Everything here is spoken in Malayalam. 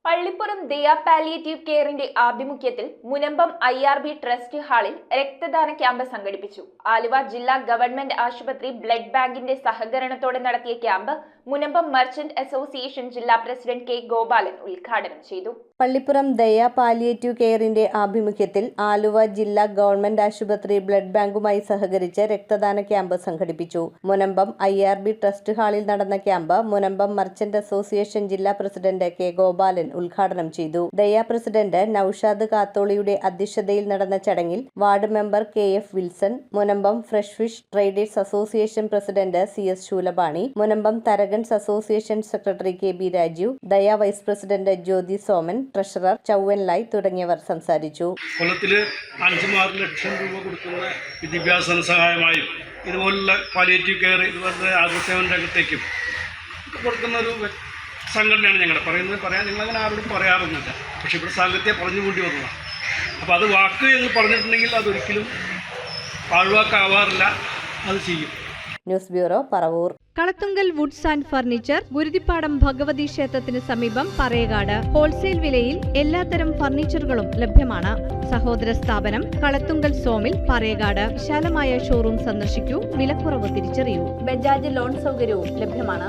പള്ളിപ്പുറം ദയ പാലിയേറ്റീവ് കെയറിന്റെ ആഭിമുഖ്യത്തിൽ മുനമ്പം IRB ട്രസ്റ്റ് ഹാളിൽ രക്തദാന ക്യാമ്പ് സംഘടിപ്പിച്ചു. ആലുവ ജില്ലാ ഗവൺമെന്റ് ആശുപത്രി ബ്ലഡ് ബാങ്കിന്റെ സഹകരണത്തോടെ നടത്തിയ ക്യാമ്പ് മുനമ്പം മർച്ചന്റ് അസോസിയേഷൻ ജില്ലാ പ്രസിഡന്റ് K. ഗോപാലൻ ഉദ്ഘാടനം ചെയ്തു. പള്ളിപ്പുറം ദയ പാലിയേറ്റീവ് കെയറിന്റെ ആഭിമുഖ്യത്തിൽ ആലുവ ജില്ലാ ഗവൺമെന്റ് ആശുപത്രി ബ്ലഡ് ബാങ്കുമായി സഹകരിച്ച് രക്തദാന ക്യാമ്പ് സംഘടിപ്പിച്ചു. മുനമ്പം IRB ട്രസ്റ്റ് ഹാളിൽ നടന്ന ക്യാമ്പ് മുനമ്പം മർച്ചന്റ് അസോസിയേഷൻ ജില്ലാ പ്രസിഡന്റ് K. ഗോപാലൻ ഉദ്ഘാടനം ചെയ്തു. ദയ പ്രസിഡന്റ് നൌഷാദ് കാത്തോളിയുടെ അധ്യക്ഷതയിൽ നടന്ന ചടങ്ങിൽ ward member KF Wilson, Munambam fresh fish traders association president CS Shoolapani, Munambam Tharakans association secretary KB Rajeev, Daya vice president Jyothi Soman, treasurer ചൗവൻ ലായ് തുടങ്ങിയവർ സംസാരിച്ചു. കൊല്ലത്തില് 5-6 ലക്ഷം രൂപ കൊടുക്കുന്ന വിദ്യാഭ്യാസ സഹായമായും ഇതുപോലുള്ള പാലിയേറ്റീവ് കെയർ ഇതുപോലത്തെ ആതുരസേവന രംഗത്തേക്കും കൊടുക്കുന്ന ഒരു സംഘടനയാണ് ഞങ്ങളുടെ പറയാൻ നിങ്ങളങ്ങനെ ആരോടും പറയാറൊന്നുമില്ല. പക്ഷെ ഇവിടെ സാങ്കത്യം പറഞ്ഞുകൂടി വന്നതാണ്. അപ്പോൾ അത് വാക്ക് എന്ന് പറഞ്ഞിട്ടുണ്ടെങ്കിൽ അതൊരിക്കലും പാഴ്വാക്കാവാറില്ല, അത് ചെയ്യും. News bureau, Paravur. Kalathunkal woods and furniture, Guruthippadam Bhagavathi ക്ഷേത്രത്തിന് സമീപം, പറയകാട്. ഹോൾസെയിൽ വിലയിൽ എല്ലാത്തരം ഫർണിച്ചറുകളും ലഭ്യമാണ്. സഹോദര സ്ഥാപനം കളത്തുങ്കൽ സോമിൽ, പറയകാട്. വിശാലമായ ഷോറൂം സന്ദർശിക്കൂ, വിലക്കുറവ് തിരിച്ചറിയൂ. ബജാജ് ലോൺ സൗകര്യവും ലഭ്യമാണ്.